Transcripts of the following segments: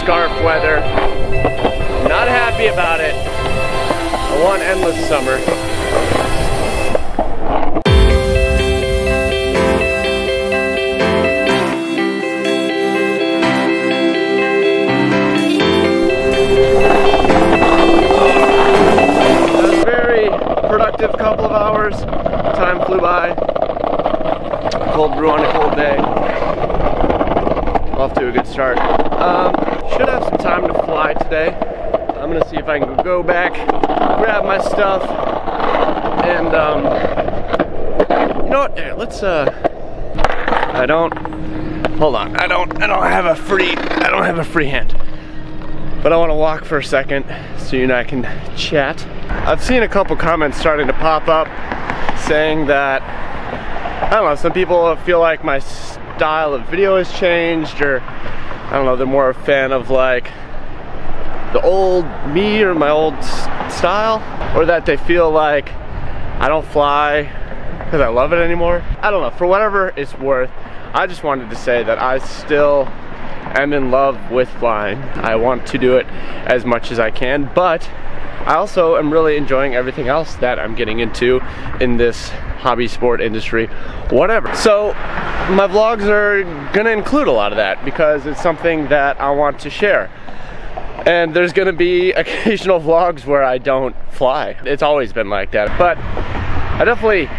scarf weather. Not happy about it. I want endless summer. Productive couple of hours. Time flew by. Cold brew on a cold day. Off to a good start. Should have some time to fly today. I'm gonna see if I can go back, grab my stuff, and you know what? Here, let's I don't have a free hand. But I want to walk for a second so you and I can chat. I've seen a couple comments starting to pop up saying that, I don't know, some people feel like my style of video has changed, or I don't know, they're more a fan of like the old me or my old style, or that they feel like I don't fly because I love it anymore. I don't know, for whatever it's worth, I just wanted to say that I still am in love with flying. I want to do it as much as I can, but I also am really enjoying everything else that I'm getting into in this hobby sport industry, whatever. So my vlogs are gonna include a lot of that because it's something that I want to share. And there's gonna be occasional vlogs where I don't fly. It's always been like that, but I definitely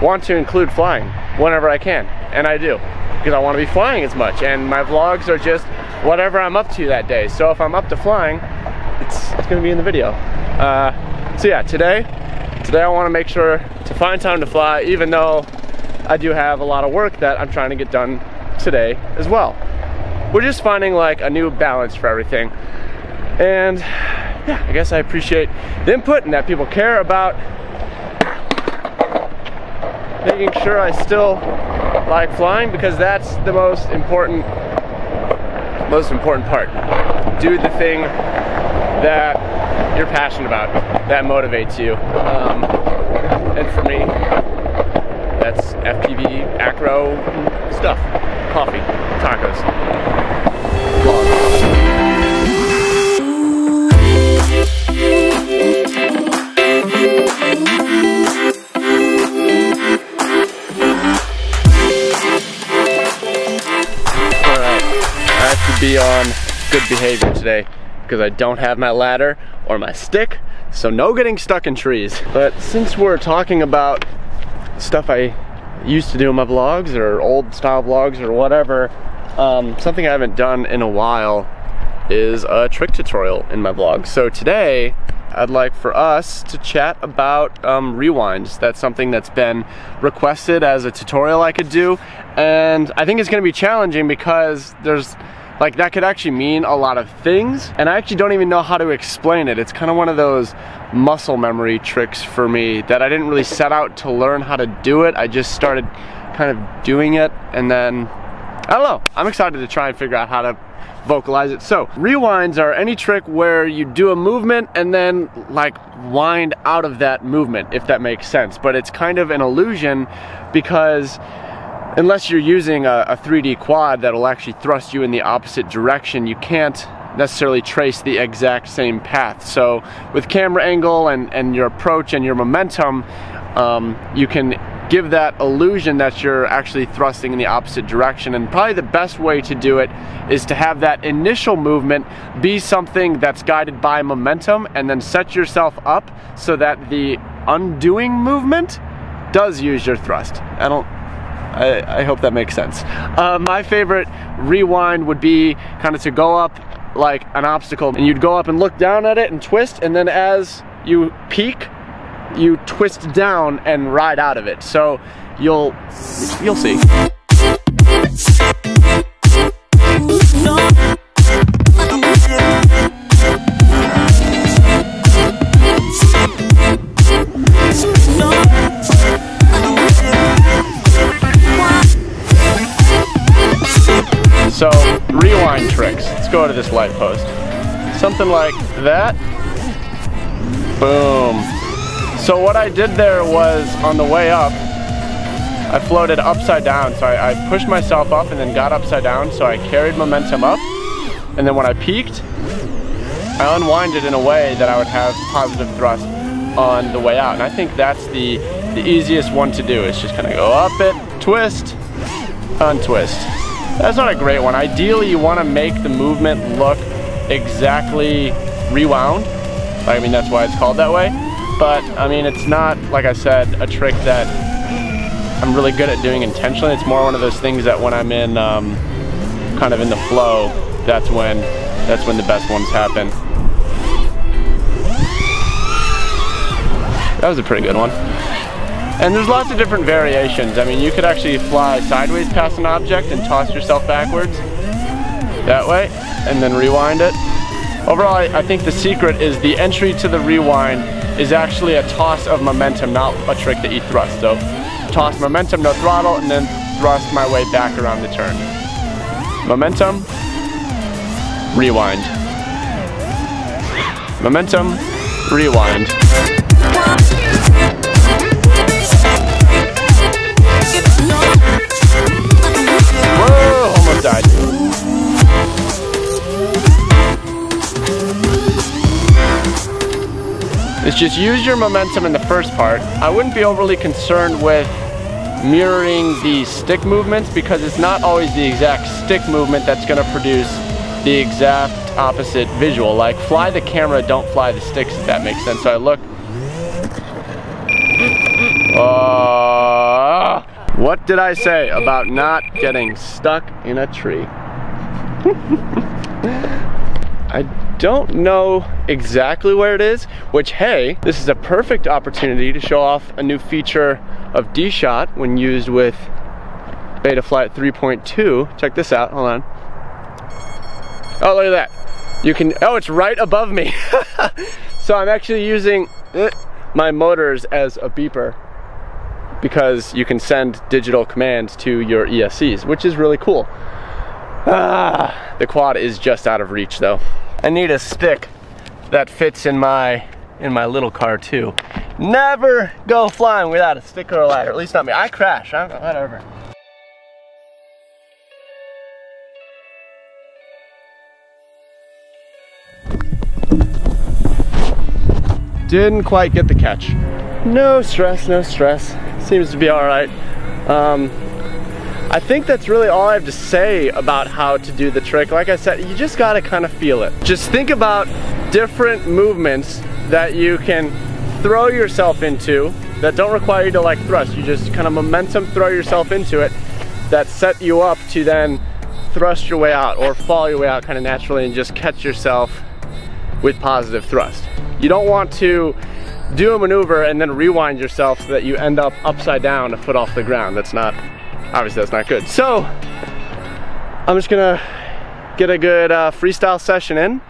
want to include flying whenever I can, and I do, because I want to be flying as much, and my vlogs are just whatever I'm up to that day. So if I'm up to flying, it's gonna be in the video. So yeah, today I want to make sure to find time to fly, even though I do have a lot of work that I'm trying to get done today as well. We're just finding like a new balance for everything. And yeah, I guess I appreciate the input and that people care about making sure I still like flying, because that's the most important part. Do the thing that you're passionate about, that motivates you. And for me, that's FPV, acro stuff, coffee, tacos, vlogs. Be on good behavior today because I don't have my ladder or my stick, so no getting stuck in trees. But since we're talking about stuff I used to do in my vlogs or old style vlogs or whatever, something I haven't done in a while is a trick tutorial in my vlog. So today I'd like for us to chat about rewinds. That's something that's been requested as a tutorial I could do, and I think it's gonna be challenging because there's like, that could actually mean a lot of things, and I actually don't even know how to explain it. It's kind of one of those muscle memory tricks for me that I didn't really set out to learn how to do it. I just started kind of doing it, and then, I don't know. I'm excited to try and figure out how to vocalize it. So, rewinds are any trick where you do a movement and then like wind out of that movement, if that makes sense. But it's kind of an illusion because unless you're using a 3D quad that'll actually thrust you in the opposite direction, you can't necessarily trace the exact same path. So with camera angle and your approach and your momentum, you can give that illusion that you're actually thrusting in the opposite direction. And probably the best way to do it is to have that initial movement be something that's guided by momentum, and then set yourself up so that the undoing movement does use your thrust. I hope that makes sense. My favorite rewind would be kind of to go up like an obstacle, and you'd go up and look down at it and twist, and then as you peak, you twist down and ride out of it. So you'll see. So, rewind tricks. Let's go to this light post. Something like that. Boom. So what I did there was, on the way up, I floated upside down. So I pushed myself up and then got upside down. So I carried momentum up, and then when I peaked, I unwind it in a way that I would have positive thrust on the way out. And I think that's the easiest one to do. It's just kind of go up it, twist, untwist. That's not a great one. Ideally, you want to make the movement look exactly rewound. I mean, that's why it's called that way. But I mean, it's not, like I said, a trick that I'm really good at doing intentionally. It's more one of those things that when I'm in kind of in the flow, that's when the best ones happen. That was a pretty good one. And there's lots of different variations. I mean, you could actually fly sideways past an object and toss yourself backwards that way, and then rewind it. Overall, I think the secret is the entry to the rewind is actually a toss of momentum, not a trick that you thrust. So toss momentum, no throttle, and then thrust my way back around the turn. Momentum, rewind. Momentum, rewind. Whoa, almost died. It's just use your momentum in the first part. I wouldn't be overly concerned with mirroring the stick movements because it's not always the exact stick movement that's going to produce the exact opposite visual. Like fly the camera, don't fly the sticks, if that makes sense. So I look. What did I say about not getting stuck in a tree? I don't know exactly where it is, which, hey, this is a perfect opportunity to show off a new feature of D-Shot when used with Betaflight 3.2. Check this out, hold on. Oh, look at that. You can, oh, it's right above me. So I'm actually using my motors as a beeper because you can send digital commands to your ESCs, which is really cool. The quad is just out of reach though. I need a stick that fits in my little car too. Never go flying without a stick or a ladder, at least not me. I crash, whatever. Didn't quite get the catch. No stress, no stress. Seems to be all right. I think that's really all I have to say about how to do the trick. Like I said, you just gotta kind of feel it. Just think about different movements that you can throw yourself into that don't require you to like thrust. You just kind of momentum throw yourself into it that set you up to then thrust your way out or fall your way out kind of naturally and just catch yourself with positive thrust. You don't want to do a maneuver and then rewind yourself so that you end up upside down a foot off the ground. That's not, obviously that's not good. So I'm just gonna get a good freestyle session in.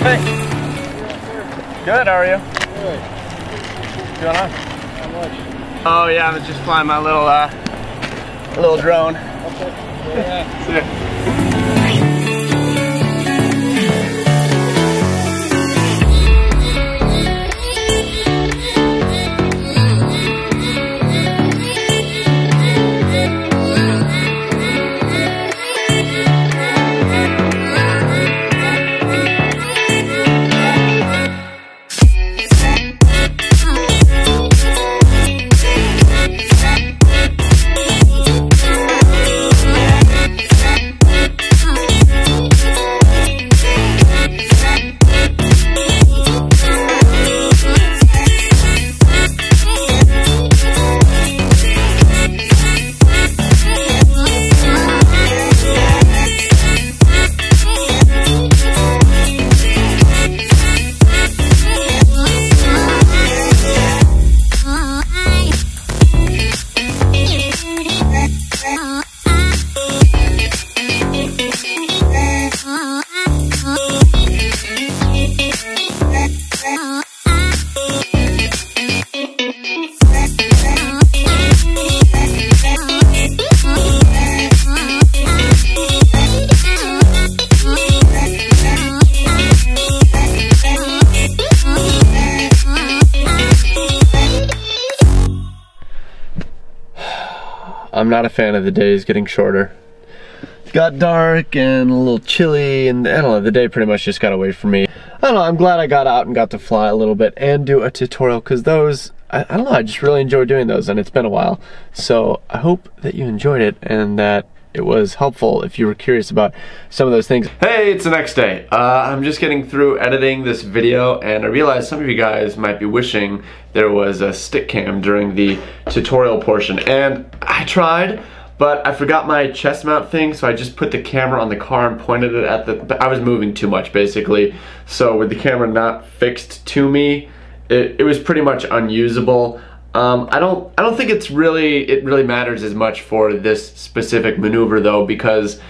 Hey. Good, how are you? Good. What's going on? How much? Oh yeah, I was just flying my little drone. Okay. Yeah. See ya. I'm not a fan of the days getting shorter. It got dark and a little chilly, and I don't know, the day pretty much just got away from me. I don't know, I'm glad I got out and got to fly a little bit and do a tutorial, because those, I don't know, I just really enjoy doing those, and it's been a while. So I hope that you enjoyed it and that it was helpful if you were curious about some of those things. Hey, it's the next day. I'm just getting through editing this video, and I realized some of you guys might be wishing there was a stick cam during the tutorial portion, and I tried, but I forgot my chest mount thing, so I just put the camera on the car and pointed it at the, I was moving too much basically, so with the camera not fixed to me, it was pretty much unusable. I don't think it really matters as much for this specific maneuver though, because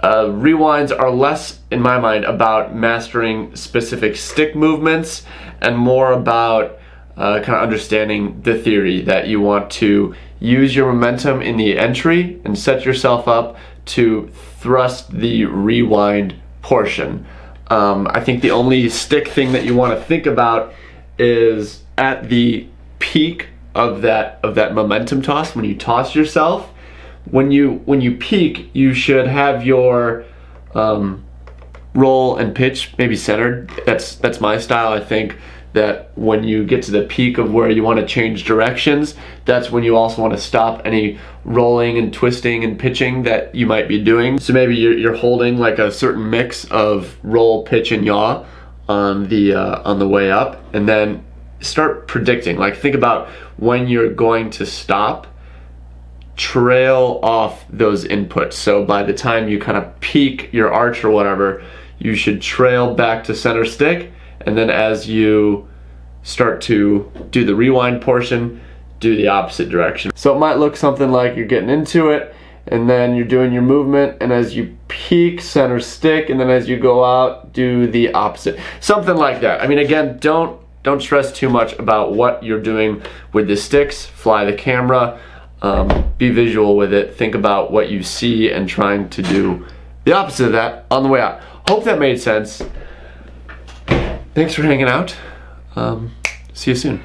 rewinds are less, in my mind, about mastering specific stick movements and more about kind of understanding the theory that you want to use your momentum in the entry and set yourself up to thrust the rewind portion. I think the only stick thing that you want to think about is at the peak of that momentum toss. When you toss yourself, when you peak, you should have your roll and pitch maybe centered. That's my style. I think that when you get to the peak of where you want to change directions, that's when you also want to stop any rolling and twisting and pitching that you might be doing. So maybe you're holding like a certain mix of roll, pitch, and yaw on the way up, and then start predicting. Like, think about when you're going to stop, trail off those inputs. So by the time you kind of peak your arch or whatever, you should trail back to center stick, and then as you start to do the rewind portion, do the opposite direction. So it might look something like you're getting into it, and then you're doing your movement, and as you peak, center stick, and then as you go out, do the opposite. Something like that. I mean, again, don't stress too much about what you're doing with the sticks. Fly the camera, be visual with it, think about what you see and trying to do the opposite of that on the way out. Hope that made sense. Thanks for hanging out. See you soon.